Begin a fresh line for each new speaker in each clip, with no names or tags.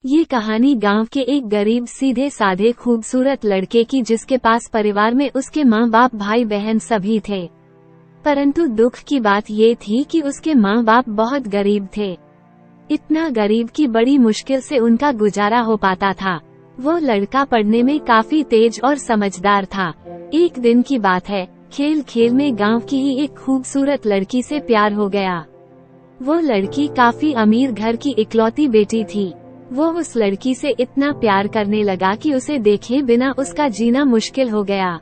ये कहानी गांव के एक गरीब सीधे साधे खूबसूरत लड़के की, जिसके पास परिवार में उसके माँ बाप भाई बहन सभी थे। परंतु दुख की बात ये थी कि उसके माँ बाप बहुत गरीब थे। इतना गरीब कि बड़ी मुश्किल से उनका गुजारा हो पाता था। वो लड़का पढ़ने में काफी तेज और समझदार था। एक दिन की बात है, खेल खेल में गांव की ही एक खूबसूरत लड़की से प्यार हो गया। वो लड़की काफी अमीर घर की इकलौती बेटी थी। वो उस लड़की से इतना प्यार करने लगा कि उसे देखे बिना उसका जीना मुश्किल हो गया।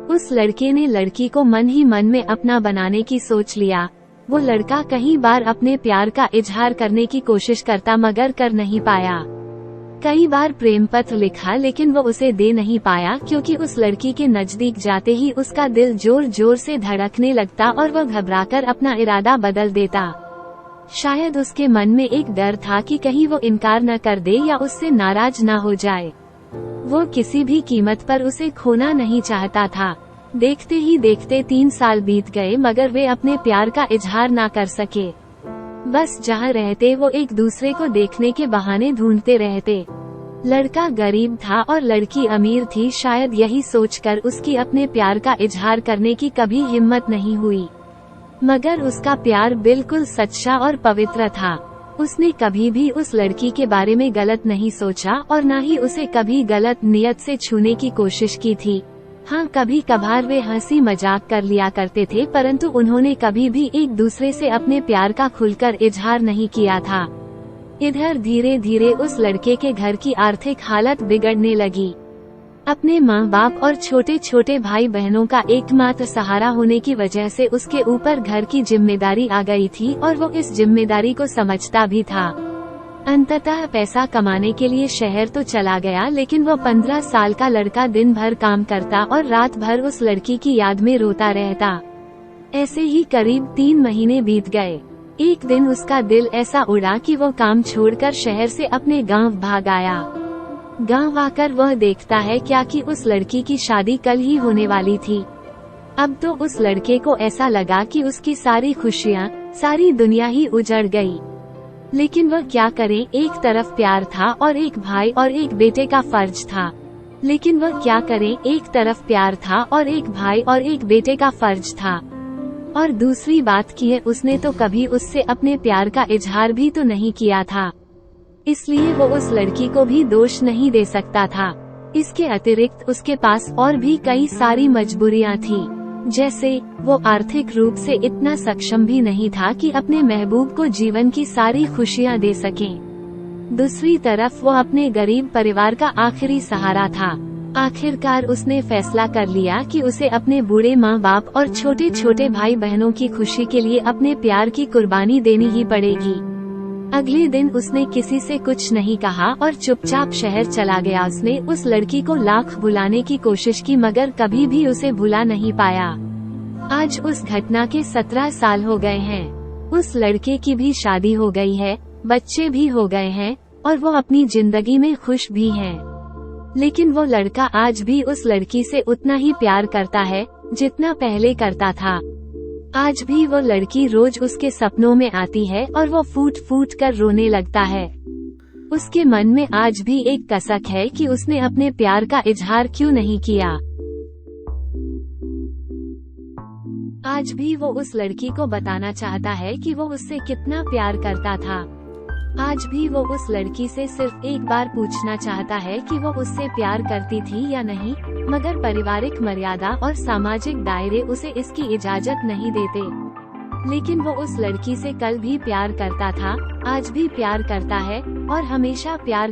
उस लड़के ने लड़की को मन ही मन में अपना बनाने की सोच लिया। वो लड़का कई बार अपने प्यार का इजहार करने की कोशिश करता, मगर कर नहीं पाया। कई बार प्रेम पत्र लिखा, लेकिन वो उसे दे नहीं पाया, क्योंकि उस लड़की के नजदीक जाते ही उसका दिल जोर जोर से धड़कने लगता और वो घबराकर अपना इरादा बदल देता। शायद उसके मन में एक डर था कि कहीं वो इनकार न कर दे या उससे नाराज न हो जाए। वो किसी भी कीमत पर उसे खोना नहीं चाहता था। देखते ही देखते 3 साल बीत गए, मगर वे अपने प्यार का इजहार ना कर सके। बस जहाँ रहते वो एक दूसरे को देखने के बहाने ढूंढते रहते। लड़का गरीब था और लड़की अमीर थी। शायद यही सोचकर उसकी अपने प्यार का इजहार करने की कभी हिम्मत नहीं हुई, मगर उसका प्यार बिल्कुल सच्चा और पवित्र था। उसने कभी भी उस लड़की के बारे में गलत नहीं सोचा और न ही उसे कभी गलत नियत से छूने की कोशिश की थी। हाँ, कभी कभार वे हंसी मजाक कर लिया करते थे, परंतु उन्होंने कभी भी एक दूसरे से अपने प्यार का खुलकर इजहार नहीं किया था। इधर धीरे धीरे उस लड़के के घर की आर्थिक हालत बिगड़ने लगी। अपने माँ बाप और छोटे छोटे भाई बहनों का एकमात्र सहारा होने की वजह से उसके ऊपर घर की जिम्मेदारी आ गई थी और वो इस जिम्मेदारी को समझता भी था। अंततः पैसा कमाने के लिए शहर तो चला गया, लेकिन वो 15 साल का लड़का दिन भर काम करता और रात भर उस लड़की की याद में रोता रहता। ऐसे ही करीब 3 महीने बीत गए। एक दिन उसका दिल ऐसा उड़ा कि वो काम छोड़कर शहर से अपने गाँव भाग आया। गांव आकर वह देखता है क्या कि उस लड़की की शादी कल ही होने वाली थी। अब तो उस लड़के को ऐसा लगा कि उसकी सारी खुशियाँ, सारी दुनिया ही उजड़ गई। लेकिन वह क्या करे, एक तरफ प्यार था और एक भाई और एक बेटे का फर्ज था। लेकिन वह क्या करे, एक तरफ प्यार था और एक भाई और एक बेटे का फर्ज था। और दूसरी बात की है, उसने तो कभी उससे अपने प्यार का इजहार भी तो नहीं किया था, इसलिए वो उस लड़की को भी दोष नहीं दे सकता था। इसके अतिरिक्त उसके पास और भी कई सारी मजबूरियां थी, जैसे वो आर्थिक रूप से इतना सक्षम भी नहीं था कि अपने महबूब को जीवन की सारी खुशियां दे सके। दूसरी तरफ वो अपने गरीब परिवार का आखिरी सहारा था। आखिरकार उसने फैसला कर लिया कि उसे अपने बूढ़े माँ बाप और छोटे छोटे भाई बहनों की खुशी के लिए अपने प्यार की कुर्बानी देनी ही पड़ेगी। अगले दिन उसने किसी से कुछ नहीं कहा और चुपचाप शहर चला गया। उसने उस लड़की को लाख भुलाने की कोशिश की, मगर कभी भी उसे भुला नहीं पाया। आज उस घटना के 17 साल हो गए हैं। उस लड़के की भी शादी हो गई है, बच्चे भी हो गए हैं और वो अपनी जिंदगी में खुश भी है। लेकिन वो लड़का आज भी उस लड़की से उतना ही प्यार करता है जितना पहले करता था। आज भी वो लड़की रोज उसके सपनों में आती है और वो फूट फूट कर रोने लगता है। उसके मन में आज भी एक कसक है कि उसने अपने प्यार का इजहार क्यों नहीं किया। आज भी वो उस लड़की को बताना चाहता है कि वो उससे कितना प्यार करता था। आज भी वो उस लड़की से सिर्फ एक बार पूछना चाहता है कि वो उससे प्यार करती थी या नहीं, मगर पारिवारिक मर्यादा और सामाजिक दायरे उसे इसकी इजाजत नहीं देते। लेकिन वो उस लड़की से कल भी प्यार करता था, आज भी प्यार करता है और हमेशा प्यार